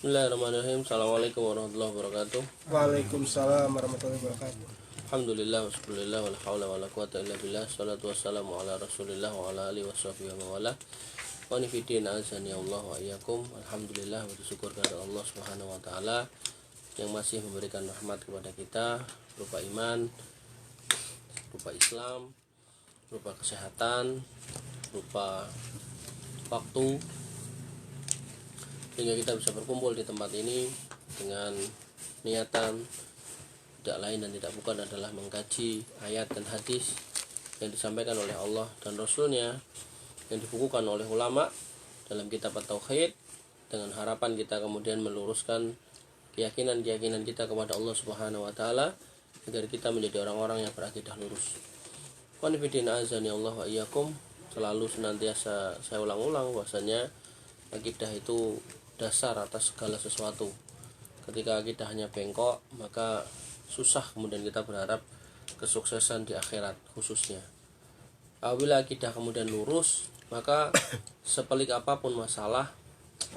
Bismillahirrahmanirrahim. Assalamualaikum warahmatullahi wabarakatuh. Waalaikumsalam warahmatullahi wabarakatuh. Alhamdulillah wassallallahu wala haula wala quwata illa billah. Shalatu wassalamu ala Rasulillah wa ala alihi washabihi wa wala. Wa nifidin azani Allah wa iyyakum. Alhamdulillah, bersyukur kepada Allah Subhanahu wa taala yang masih memberikan rahmat kepada kita berupa iman, berupa Islam, berupa kesehatan, berupa waktu, sehingga kita bisa berkumpul di tempat ini dengan niatan tidak lain dan tidak bukan adalah mengkaji ayat dan hadis yang disampaikan oleh Allah dan Rasulnya, yang dibukukan oleh ulama dalam kitab At-Tauhid, dengan harapan kita kemudian meluruskan keyakinan-keyakinan kita kepada Allah Subhanahu wa taala agar kita menjadi orang-orang yang berakidah lurus. Wa nifidina azani Allah wa iyyakum. Selalu senantiasa saya ulang-ulang bahwasanya akidah itu dasar atas segala sesuatu. Ketika kita hanya bengkok, maka susah kemudian kita berharap kesuksesan di akhirat khususnya. Apabila akidah kemudian lurus, maka sepelik apapun masalah,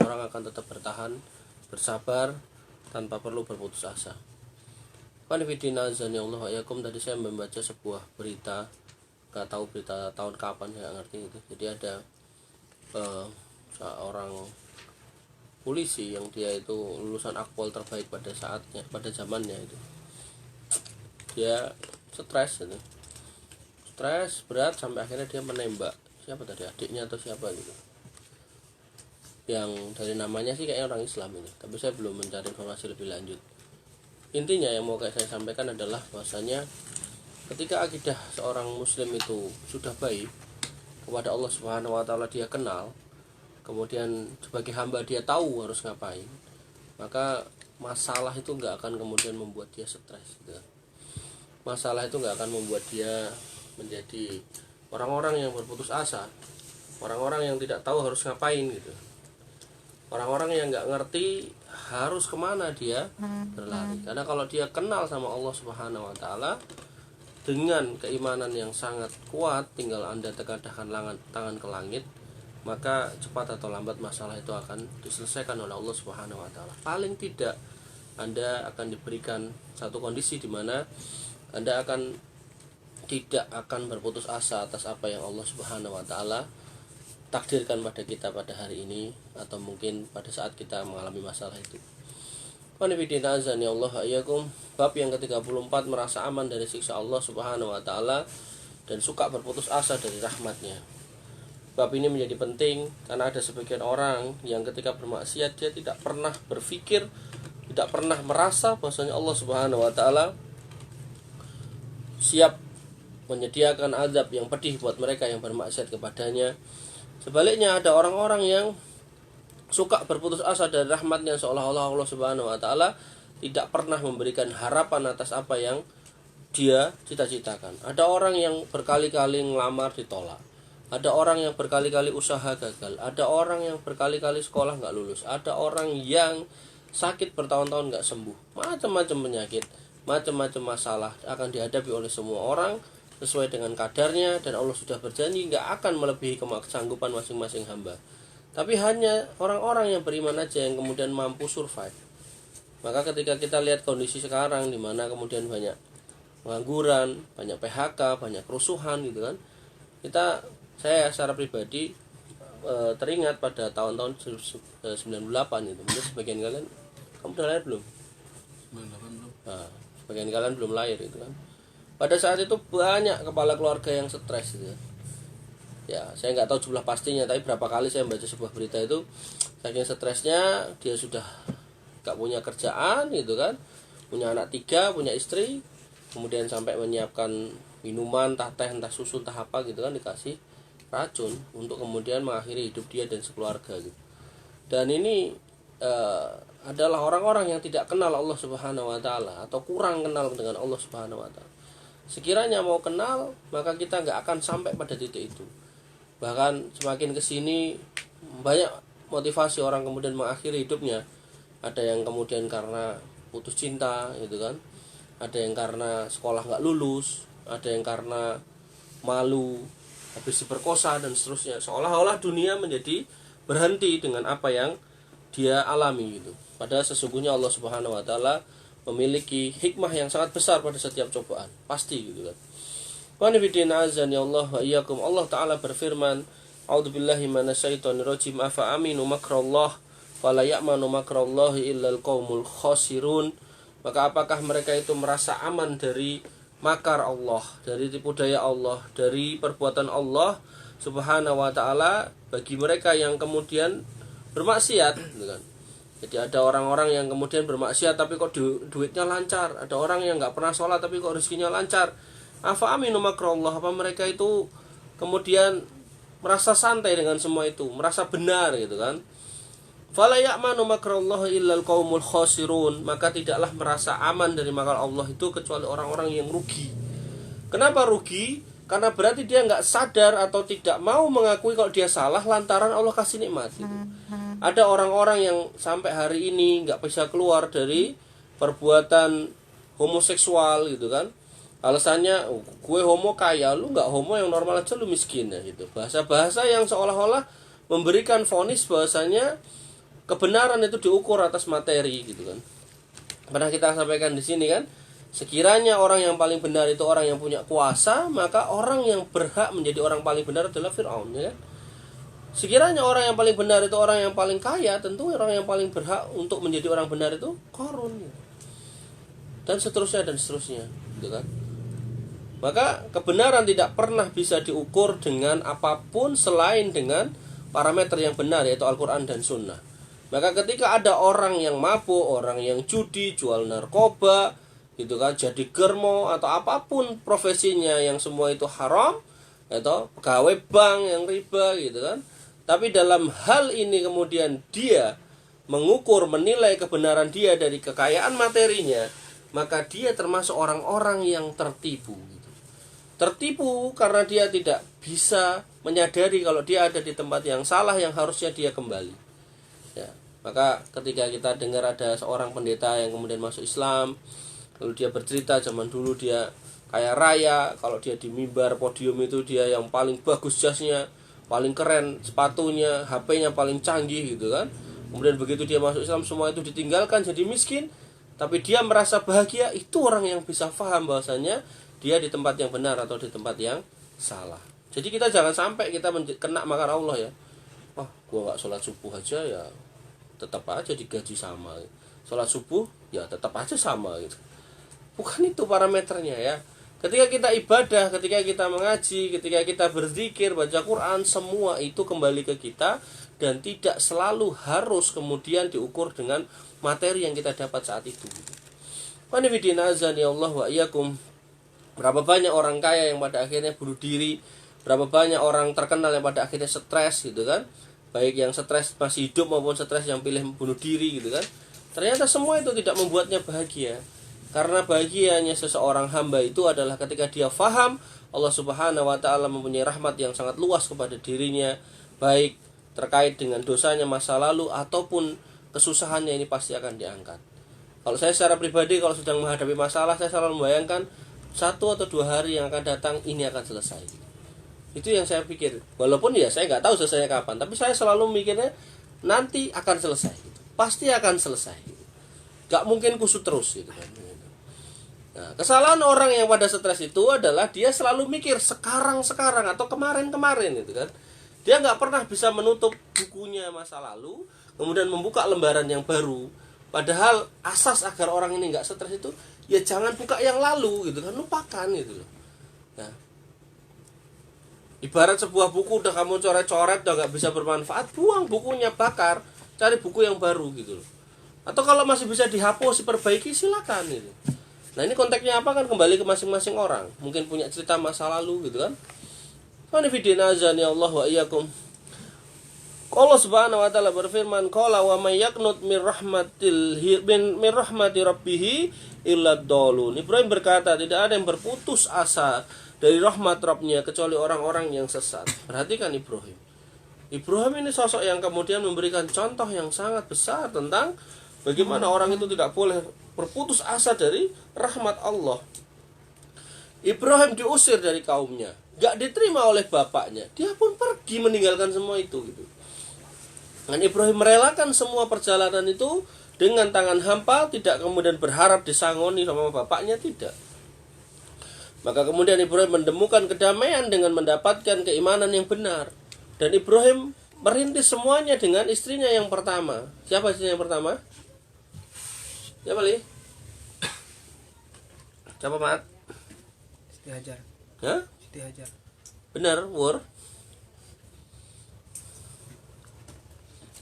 orang akan tetap bertahan, bersabar, tanpa perlu berputus asa. Qanifidina azani Allah yakum. Tadi saya membaca sebuah berita, gak tahu berita tahun kapan, saya ngerti itu. Jadi ada seorang polisi yang dia itu lulusan akpol terbaik pada zamannya itu. Dia stres berat sampai akhirnya dia menembak siapa tadi, adiknya atau siapa gitu, yang dari namanya sih kayaknya orang Islam ini, tapi saya belum mencari informasi lebih lanjut. Intinya yang mau saya sampaikan adalah bahwasanya ketika akidah seorang muslim itu sudah baik kepada Allah Subhanahu wa taala, dia kenal, kemudian sebagai hamba dia tahu harus ngapain, maka masalah itu nggak akan kemudian membuat dia stres gitu. Masalah itu nggak akan membuat dia menjadi orang-orang yang berputus asa, orang-orang yang tidak tahu harus ngapain gitu, orang-orang yang nggak ngerti harus kemana dia berlari. Karena kalau dia kenal sama Allah Subhanahu wa taala dengan keimanan yang sangat kuat, tinggal Anda tekadahkan tangan ke langit, maka cepat atau lambat masalah itu akan diselesaikan oleh Allah Subhanahu wa taala. Paling tidak Anda akan diberikan satu kondisi di mana Anda tidak akan berputus asa atas apa yang Allah Subhanahu wa taala takdirkan pada kita pada hari ini, atau mungkin pada saat kita mengalami masalah itu. Qanifidina azani Allah ayyakum. Bab yang ke-34, merasa aman dari siksa Allah Subhanahu wa taala dan suka berputus asa dari rahmatnya. Bab ini menjadi penting karena ada sebagian orang yang ketika bermaksiat dia tidak pernah berpikir, tidak pernah merasa bahwasanya Allah Subhanahu wa taala siap menyediakan azab yang pedih buat mereka yang bermaksiat kepadanya. Sebaliknya ada orang-orang yang suka berputus asa dari rahmatnya, seolah-olah Allah Subhanahu wa taala tidak pernah memberikan harapan atas apa yang dia cita-citakan. Ada orang yang berkali-kali ngelamar ditolak, ada orang yang berkali-kali usaha gagal, ada orang yang berkali-kali sekolah nggak lulus, ada orang yang sakit bertahun-tahun nggak sembuh. Macam-macam penyakit, macam-macam masalah akan dihadapi oleh semua orang sesuai dengan kadarnya, dan Allah sudah berjanji nggak akan melebihi kesanggupan masing-masing hamba. Tapi hanya orang-orang yang beriman aja yang kemudian mampu survive. Maka ketika kita lihat kondisi sekarang di mana kemudian banyak pengangguran, banyak PHK, banyak kerusuhan gitu kan, saya secara pribadi teringat pada tahun-tahun 98 itu. Mungkin sebagian kalian, kamu udah lahir belum? 98 belum. Nah, sebagian kalian belum lahir itu kan. Pada saat itu banyak kepala keluarga yang stres gitu kan. Ya, saya nggak tahu jumlah pastinya, tapi berapa kali saya membaca sebuah berita itu, saking stresnya dia sudah nggak punya kerjaan gitu kan, punya anak 3, punya istri, kemudian sampai menyiapkan minuman, entah teh, entah susu, entah apa gitu kan, dikasih racun untuk kemudian mengakhiri hidup dia dan sekeluarga gitu. Dan ini adalah orang-orang yang tidak kenal Allah Subhanahu wa taala atau kurang kenal dengan Allah Subhanahu wa taala. Sekiranya mau kenal, maka kita nggak akan sampai pada titik itu. Bahkan semakin kesini banyak motivasi orang kemudian mengakhiri hidupnya. Ada yang kemudian karena putus cinta gitu kan, ada yang karena sekolah nggak lulus, ada yang karena malu habis diperkosa dan seterusnya. Seolah-olah dunia menjadi berhenti dengan apa yang dia alami gitu. Padahal sesungguhnya Allah Subhanahu wa taala memiliki hikmah yang sangat besar pada setiap cobaan, pasti gitu kan. Wa nabiyina azan ya Allah wa iyyakum. Allah taala berfirman, a'udzubillahi minasyaitonirrajim, afa aminu makrallah wala ya'manu makrallahi illal qaumul khasirun. Maka apakah mereka itu merasa aman dari makar Allah, dari tipu daya Allah, dari perbuatan Allah Subhanahu wa taala bagi mereka yang kemudian bermaksiat gitu kan. Jadi ada orang-orang yang kemudian bermaksiat tapi kok duitnya lancar, ada orang yang nggak pernah sholat tapi kok rezekinya lancar. Afa aminu makrallah, apa mereka itu kemudian merasa santai dengan semua itu, merasa benar gitu kan. Fala ya'manu makrallah illal qaumul khasirun, maka tidaklah merasa aman dari makar Allah itu kecuali orang-orang yang rugi. Kenapa rugi? Karena berarti dia nggak sadar atau tidak mau mengakui kalau dia salah lantaran Allah kasih nikmat gitu. Ada orang-orang yang sampai hari ini nggak bisa keluar dari perbuatan homoseksual gitu kan. Alasannya, gue homo kaya, lu nggak homo yang normal aja lu miskin ya gitu. Bahasa-bahasa yang seolah-olah memberikan vonis bahasanya kebenaran itu diukur atas materi gitu kan. Pernah kita sampaikan di sini kan, sekiranya orang yang paling benar itu orang yang punya kuasa, maka orang yang berhak menjadi orang paling benar adalah Fir'aun ya kan. Sekiranya orang yang paling benar itu orang yang paling kaya, tentu orang yang paling berhak untuk menjadi orang benar itu Qarun gitu. Dan seterusnya gitu kan. Maka kebenaran tidak pernah bisa diukur dengan apapun selain dengan parameter yang benar, yaitu Al-Quran dan Sunnah. Maka ketika ada orang yang mabuk, orang yang judi, jual narkoba gitu kan, jadi germo atau apapun profesinya yang semua itu haram, atau pegawai bank yang riba gitu kan, tapi dalam hal ini kemudian dia mengukur, menilai kebenaran dia dari kekayaan materinya, maka dia termasuk orang-orang yang tertipu gitu. Tertipu karena dia tidak bisa menyadari kalau dia ada di tempat yang salah yang harusnya dia kembali ya. Maka ketika kita dengar ada seorang pendeta yang kemudian masuk Islam, lalu dia bercerita zaman dulu dia kaya raya, kalau dia di mimbar podium itu dia yang paling bagus jasnya, paling keren sepatunya, HP-nya paling canggih gitu kan. Kemudian begitu dia masuk Islam semua itu ditinggalkan jadi miskin, tapi dia merasa bahagia. Itu orang yang bisa paham bahwasanya dia di tempat yang benar atau di tempat yang salah. Jadi kita jangan sampai kita kena makar Allah ya. Wah, gua nggak sholat subuh aja ya tetap aja digaji sama. Sholat subuh ya tetap aja sama gitu. Bukan itu parameternya ya. Ketika kita ibadah, ketika kita mengaji, ketika kita berzikir, baca Quran, semua itu kembali ke kita dan tidak selalu harus kemudian diukur dengan materi yang kita dapat saat itu. Qanifidina azani Allah wa iyyakum. Berapa banyak orang kaya yang pada akhirnya bunuh diri, berapa banyak orang terkenal yang pada akhirnya stres gitu kan, baik yang stres masih hidup maupun stres yang pilih bunuh diri gitu kan. Ternyata semua itu tidak membuatnya bahagia. Karena bahagianya seseorang hamba itu adalah ketika dia faham Allah Subhanahu wa taala mempunyai rahmat yang sangat luas kepada dirinya, baik terkait dengan dosanya masa lalu ataupun kesusahannya, ini pasti akan diangkat. Kalau saya secara pribadi kalau sedang menghadapi masalah, saya selalu membayangkan 1 atau 2 hari yang akan datang ini akan selesai. Itu yang saya pikir. Walaupun ya saya nggak tahu selesainya kapan, tapi saya selalu mikirnya nanti akan selesai. Pasti akan selesai. Gak mungkin kusut terus gitu kan. Nah, kesalahan orang yang pada stres itu adalah dia selalu mikir sekarang atau kemarin gitu kan. Dia nggak pernah bisa menutup bukunya masa lalu, kemudian membuka lembaran yang baru. Padahal asas agar orang ini nggak stres itu ya jangan buka yang lalu gitu kan, lupakan gitu loh. Nah, ibarat sebuah buku udah kamu coret-coret udah nggak bisa bermanfaat, buang bukunya, bakar, cari buku yang baru gitu loh. Atau kalau masih bisa dihapus, diperbaiki, silakan gitu. Nah, ini konteksnya apa kan kembali ke masing-masing orang. Mungkin punya cerita masa lalu gitu kan. Qanifidina azani Allah wa iyyakum. Allah Subhanahu wa taala berfirman, qala wa may yaqnut min rahmati rabbih illa ad-dallun. Ibrahim berkata, tidak ada yang berputus asa dari rahmat Rabb-nya kecuali orang-orang yang sesat. Perhatikan Ibrahim. Ibrahim ini sosok yang kemudian memberikan contoh yang sangat besar tentang bagaimana orang itu tidak boleh berputus asa dari rahmat Allah. Ibrahim diusir dari kaumnya, gak diterima oleh bapaknya, dia pun pergi meninggalkan semua itu gitu. Dan Ibrahim merelakan semua perjalanan itu dengan tangan hampa, tidak kemudian berharap disangoni sama bapaknya, tidak. Maka kemudian Ibrahim menemukan kedamaian dengan mendapatkan keimanan yang benar. Dan Ibrahim merintis semuanya dengan istrinya yang pertama. Siapa istrinya yang pertama? Siapa Li? Siapa Mat? Siti Hajar. Hah? Siti Hajar. Benar, Wur?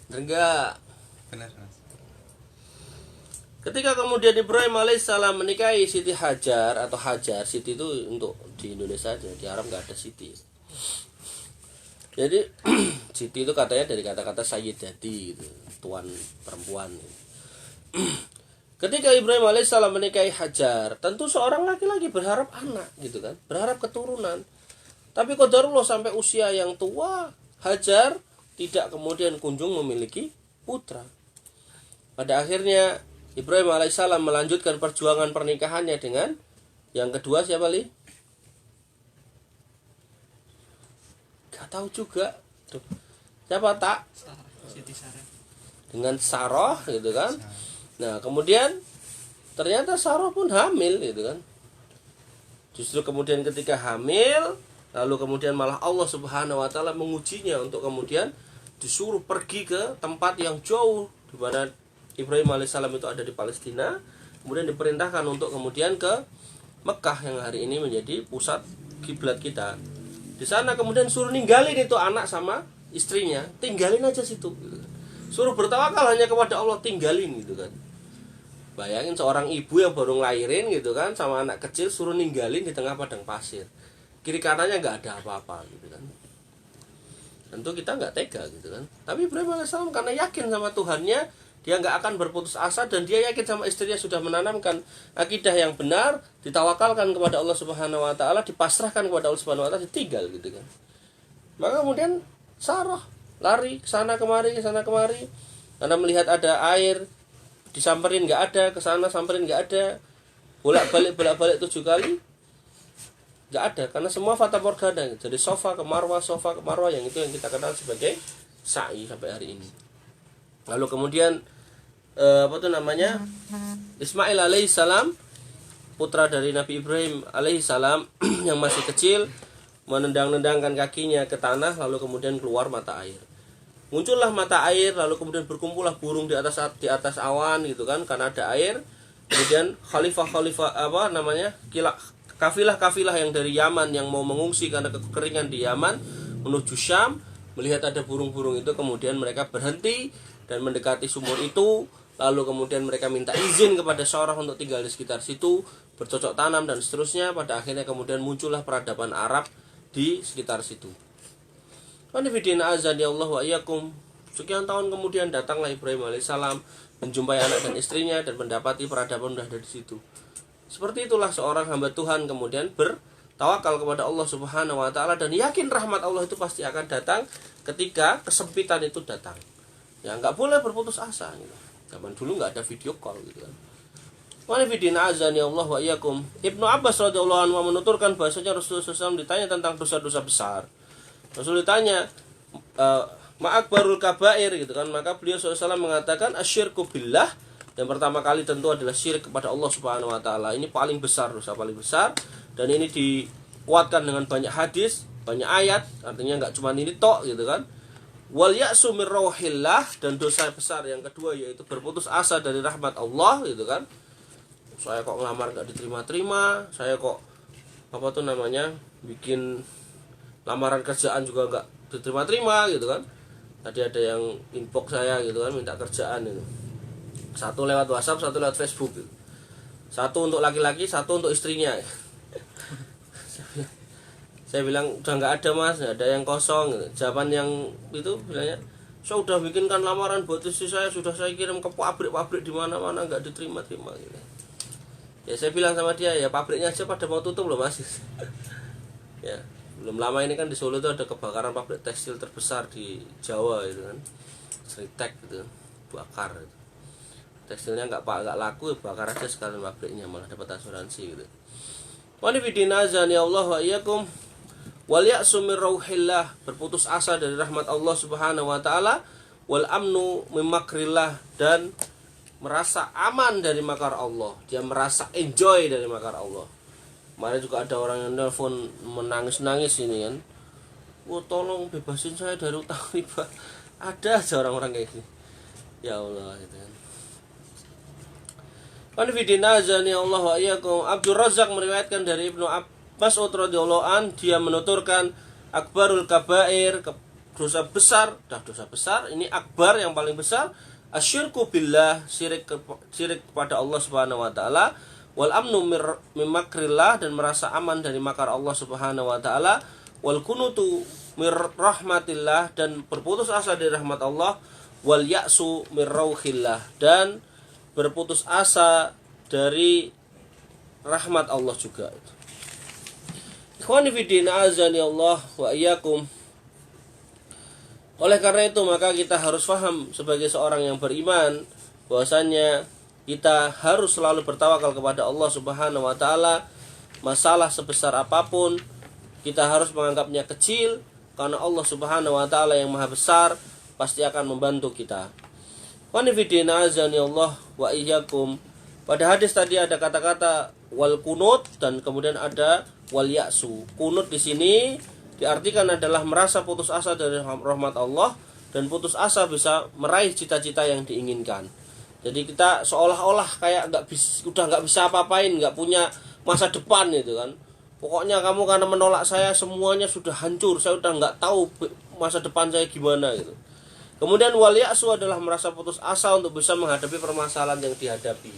Benar enggak? Benar, Mas. Ketika kemudian Ibrahim alaihissalam menikahi Siti Hajar atau Hajar, Siti itu untuk di Indonesia aja, di Arab nggak ada Siti. Jadi Siti itu katanya dari kata-kata Sayyidati gitu, tuan perempuan. Ketika Ibrahim alaihissalam menikahi Hajar, tentu seorang laki-laki berharap anak gitu kan, berharap keturunan. Tapi qadarullah sampai usia yang tua, Hajar tidak kemudian kunjung memiliki putra. Pada akhirnya Ibrahim alaihissalam melanjutkan perjuangan pernikahannya dengan yang kedua siapa Li? Gak tahu juga. Tuh. Siapa tak? Siti Sarah. Dengan Sarah gitu kan. Nah kemudian ternyata Sarah pun hamil gitu kan. Justru kemudian ketika hamil, lalu kemudian malah Allah Subhanahu wa taala mengujinya untuk kemudian disuruh pergi ke tempat yang jauh, di mana Ibrahim alaihissalam itu ada di Palestina. Kemudian diperintahkan untuk kemudian ke Mekah yang hari ini menjadi pusat kiblat kita. Di sana kemudian suruh ninggalin itu anak sama istrinya, tinggalin aja situ. Suruh bertawakal hanya kepada Allah, tinggalin gitu kan. Bayangin seorang ibu yang baru ngelahirin gitu kan, sama anak kecil suruh ninggalin di tengah padang pasir. Kiri kanannya nggak ada apa-apa gitu kan. Tentu kita nggak tega gitu kan. Tapi Ibrahim alaihissalam karena yakin sama Tuhannya, dia nggak akan berputus asa, dan dia yakin sama istrinya sudah menanamkan akidah yang benar, ditawakalkan kepada Allah Subhanahu wa taala, dipasrahkan kepada Allah Subhanahu wa taala, ditinggal gitu kan. Maka kemudian Sarah lari ke sana kemari karena melihat ada air, disamperin nggak ada, ke sana samperin nggak ada, bolak-balik 7 kali nggak ada, karena semua fata morgana. Jadi sofa ke marwah yang itu yang kita kenal sebagai sa'i sampai hari ini. Lalu kemudian Ismail alaihissalam, putra dari Nabi Ibrahim alaihissalam yang masih kecil, menendang-nendangkan kakinya ke tanah, lalu kemudian keluar mata air. Muncullah mata air, lalu kemudian berkumpullah burung di atas awan gitu kan, karena ada air. Kemudian kafilah-kafilah yang dari Yaman yang mau mengungsi karena kekeringan di Yaman menuju Syam, melihat ada burung-burung itu, kemudian mereka berhenti dan mendekati sumur itu. Lalu kemudian mereka minta izin kepada Sarah untuk tinggal di sekitar situ, bercocok tanam dan seterusnya. Pada akhirnya kemudian muncullah peradaban Arab di sekitar situ. Qanifidina azani Allah wa iyyakum. Sekian tahun kemudian datanglah Ibrahim alaihissalam, menjumpai anak dan istrinya dan mendapati peradaban sudah ada di situ. Seperti itulah seorang hamba Tuhan kemudian bertawakal kepada Allah Subhanahu wa taala dan yakin rahmat Allah itu pasti akan datang ketika kesempitan itu datang. Ya nggak boleh berputus asa gitu. Zaman dulu nggak ada video call gitu kan. Qanifidina azani Allah wa iyyakum. Ibnu Abbas radhiyallahu anhu menuturkan bahasanya Rasulullah SAW ditanya tentang dosa-dosa besar. Rasul ditanya ma'akbarul kabair gitu kan, maka beliau SAW mengatakan asyirku billah. Yang pertama kali tentu adalah syirik kepada Allah Subhanahu wa taala. Ini paling besar, dosa paling besar, dan ini dikuatkan dengan banyak hadis, banyak ayat. Artinya enggak cuma ini tok gitu kan. Wal ya'su mir rauhillah, dan dosa besar yang kedua yaitu berputus asa dari rahmat Allah gitu kan. Saya kok ngelamar enggak diterima-terima, saya kok bikin lamaran kerjaan juga enggak diterima-terima gitu kan. Tadi ada yang inbox saya gitu kan, minta kerjaan itu. Satu lewat WhatsApp, satu lewat Facebook gitu. Satu untuk laki-laki, satu untuk istrinya. Saya bilang udah nggak ada mas, ada yang kosong gitu. Jawaban yang itu bilangnya, saya udah bikinkan lamaran buat istri saya, sudah saya kirim ke pabrik-pabrik di mana-mana, nggak diterima-terima gitu. Ya saya bilang sama dia, ya pabriknya aja pada mau tutup loh mas. Ya belum lama ini kan di Solo itu ada kebakaran pabrik tekstil terbesar di Jawa itu kan, Sritek gitu, bakar gitu. Tekstilnya nggak laku, bakar aja sekalian pabriknya, malah dapat asuransi gitu. Wanifidina azani Allah wa iyyakum. Wal ya'su mir rauhillah, berputus asa dari rahmat Allah Subhanahu wa taala. wal amnu mimakrillah, dan merasa aman dari makar Allah. Dia merasa enjoy dari makar Allah. Kemarin juga ada orang yang nelfon menangis-nangis ini kan. Tolong bebasin saya dari utang riba. Ada aja orang-orang kayak gini. Ya Allah gitu kan. Qanifidina azani Allah wa iyyakum. Abdul Razak meriwayatkan dari Ibnu Mas'ud radhiyallahu an, dia menuturkan akbarul kabair, dosa besar, ini akbar yang paling besar, asyirku billah, syirik kepada Allah Subhanahu wa taala, wal amnu mimakrillah, dan merasa aman dari makar Allah Subhanahu wa taala, wal kunutu mir rahmatillah, dan berputus asa dari rahmat Allah, wal ya'su mir rauhillah, dan berputus asa dari rahmat Allah juga. Ikhwani fiddin azani Allah wa iyyakum. Oleh karena itu maka kita harus paham sebagai seorang yang beriman bahwasanya kita harus selalu bertawakal kepada Allah Subhanahu wa taala. Masalah sebesar apapun kita harus menganggapnya kecil, karena Allah Subhanahu wa taala yang Maha Besar pasti akan membantu kita. Ikhwani fiddin azani Allah wa iyyakum. Pada hadis tadi ada kata-kata wal kunut dan kemudian ada wal ya'su. Kunut di sini diartikan adalah merasa putus asa dari rahmat Allah dan putus asa bisa meraih cita-cita yang diinginkan. Jadi kita seolah-olah kayak udah nggak bisa apa-apain, nggak punya masa depan gitu kan. Pokoknya kamu karena menolak saya semuanya sudah hancur, saya udah nggak tahu masa depan saya gimana gitu. Kemudian wal ya'su adalah merasa putus asa untuk bisa menghadapi permasalahan yang dihadapi.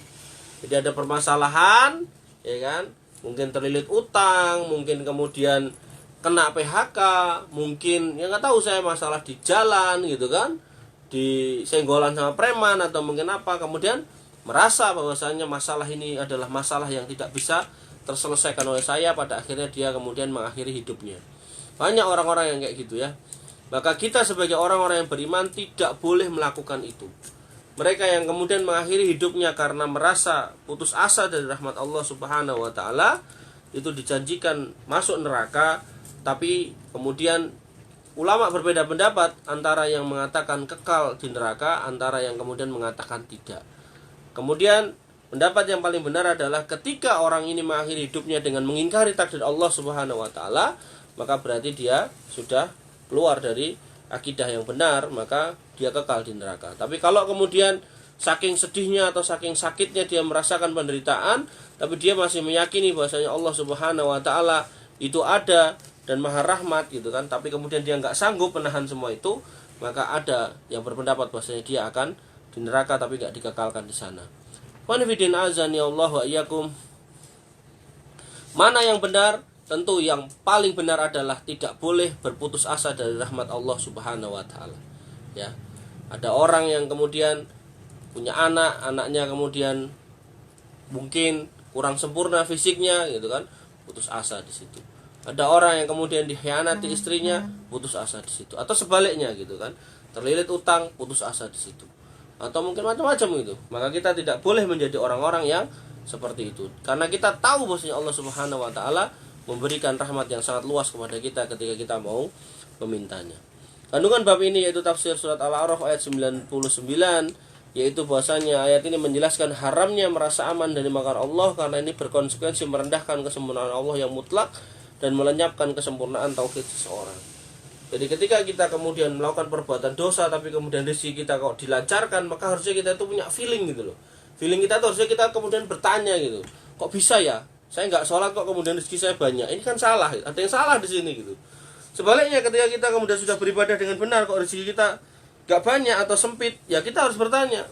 Jadi ada permasalahan, ya kan? Mungkin terlilit utang, mungkin kemudian kena PHK, mungkin ya nggak tahu saya masalah di jalan gitu kan, disenggolan sama preman atau mungkin apa, kemudian merasa bahwasanya masalah ini adalah masalah yang tidak bisa terselesaikan oleh saya, pada akhirnya dia kemudian mengakhiri hidupnya. Banyak orang-orang yang kayak gitu ya. Maka kita sebagai orang-orang yang beriman tidak boleh melakukan itu. Mereka yang kemudian mengakhiri hidupnya karena merasa putus asa dari rahmat Allah Subhanahu wa taala, itu dijanjikan masuk neraka. Tapi kemudian ulama berbeda pendapat, antara yang mengatakan kekal di neraka, antara yang kemudian mengatakan tidak. Kemudian pendapat yang paling benar adalah ketika orang ini mengakhiri hidupnya dengan mengingkari takdir Allah Subhanahu wa taala, maka berarti dia sudah keluar dari akidah yang benar, maka dia kekal di neraka. Tapi kalau kemudian saking sedihnya atau saking sakitnya dia merasakan penderitaan, tapi dia masih meyakini bahwasanya Allah Subhanahu wa taala itu ada dan Maha Rahmat gitu kan, tapi kemudian dia nggak sanggup menahan semua itu, maka ada yang berpendapat bahwasanya dia akan di neraka tapi nggak dikekalkan di sana. Qanifidin azani Allah wa iyyakum. Mana yang benar? Tentu yang paling benar adalah tidak boleh berputus asa dari rahmat Allah Subhanahu wa taala. Ya. Ada orang yang kemudian punya anaknya kemudian mungkin kurang sempurna fisiknya gitu kan, putus asa di situ. Ada orang yang kemudian dikhianati istrinya, putus asa di situ. Atau sebaliknya gitu kan, terlilit utang, putus asa di situ. Atau mungkin macam-macam gitu. Maka kita tidak boleh menjadi orang-orang yang seperti itu. Karena kita tahu bahwasanya Allah Subhanahu wa taala memberikan rahmat yang sangat luas kepada kita ketika kita mau memintanya. Kandungan bab ini yaitu tafsir surat Al-A'raf ayat 99, yaitu bahwasanya ayat ini menjelaskan haramnya merasa aman dari makar Allah, karena ini berkonsekuensi merendahkan kesempurnaan Allah yang mutlak dan melenyapkan kesempurnaan tauhid seseorang. Jadi ketika kita kemudian melakukan perbuatan dosa tapi kemudian rezeki kita kok dilancarkan, maka harusnya kita itu punya feeling gitu loh. Feeling kita tuh harusnya kita kemudian bertanya gitu, kok bisa ya? Saya nggak sholat kok kemudian rezeki saya banyak. Ini kan salah, ada yang salah di sini gitu. Sebaliknya ketika kita kemudian sudah beribadah dengan benar, kok rezeki kita nggak banyak atau sempit, ya kita harus bertanya.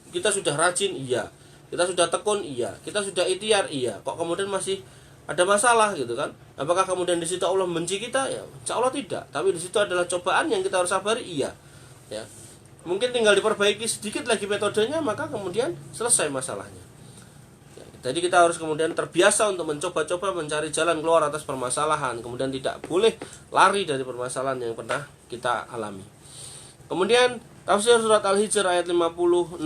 Kita sudah rajin, iya. Kita sudah tekun, iya. Kita sudah ikhtiar, iya. Kok kemudian masih ada masalah gitu kan? Apakah kemudian di situ Allah membenci kita? Ya, insya Allah tidak. Tapi di situ adalah cobaan yang kita harus sabari, iya. Ya. Mungkin tinggal diperbaiki sedikit lagi metodenya, maka kemudian selesai masalahnya. Jadi kita harus kemudian terbiasa untuk mencoba-coba mencari jalan keluar atas permasalahan. Kemudian tidak boleh lari dari permasalahan yang pernah kita alami. Kemudian tafsir surat Al-Hijr ayat 56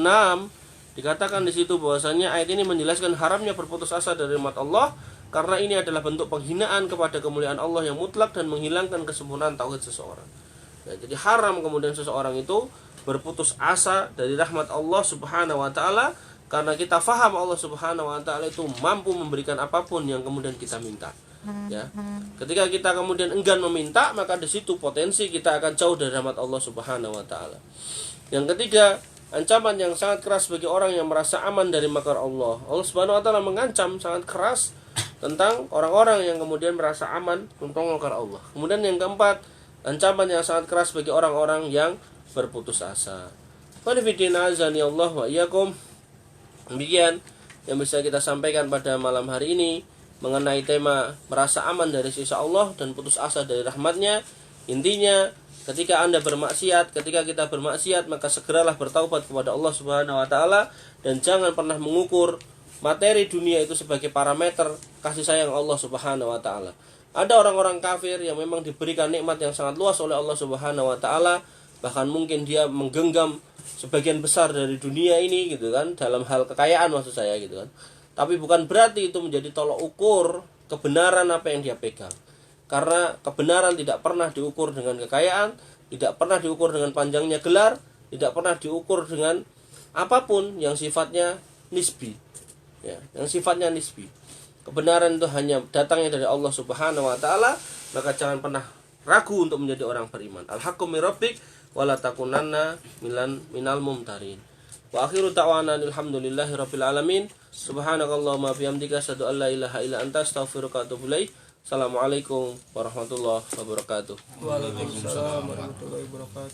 dikatakan di situ bahwasanya ayat ini menjelaskan haramnya berputus asa dari rahmat Allah, karena ini adalah bentuk penghinaan kepada kemuliaan Allah yang mutlak dan menghilangkan kesempurnaan tauhid seseorang. Ya, jadi haram kemudian seseorang itu berputus asa dari rahmat Allah Subhanahu wa taala karena kita faham Allah Subhanahu wa taala itu mampu memberikan apapun yang kemudian kita minta. Ya. Ketika kita kemudian enggan meminta, maka di situ potensi kita akan jauh dari rahmat Allah Subhanahu wa taala. Yang ketiga, ancaman yang sangat keras bagi orang yang merasa aman dari makar Allah. Allah Subhanahu wa taala mengancam sangat keras tentang orang-orang yang kemudian merasa aman tentang makar Allah. Kemudian yang keempat, ancaman yang sangat keras bagi orang-orang yang berputus asa. Qanifidina azani Allah wa iyyakum. Demikian yang bisa kita sampaikan pada malam hari ini mengenai tema merasa aman dari sisa Allah dan putus asa dari rahmatnya. Intinya, ketika Anda bermaksiat, ketika kita bermaksiat, maka segeralah bertaubat kepada Allah Subhanahu wa taala dan jangan pernah mengukur materi dunia itu sebagai parameter kasih sayang Allah Subhanahu wa taala. Ada orang-orang kafir yang memang diberikan nikmat yang sangat luas oleh Allah Subhanahu wa taala, bahkan mungkin dia menggenggam sebagian besar dari dunia ini gitu kan, dalam hal kekayaan maksud saya gitu kan. Tapi bukan berarti itu menjadi tolok ukur kebenaran apa yang dia pegang. Karena kebenaran tidak pernah diukur dengan kekayaan, tidak pernah diukur dengan panjangnya gelar, tidak pernah diukur dengan apapun yang sifatnya nisbi. Ya, yang sifatnya nisbi. Kebenaran itu hanya datangnya dari Allah Subhanahu wa taala, maka jangan pernah ragu untuk menjadi orang beriman. Al-haqqu min rabbik wala takunanna minal mumtarin. Wa akhiru ta'wana alhamdulillahi rabbil alamin. Subhanakallahumma bihamdika asyhadu an la ilaha illa anta astaghfiruka wa atubu ilaik. Assalamualaikum warahmatullahi wabarakatuh. Waalaikumsalam warahmatullahi wabarakatuh.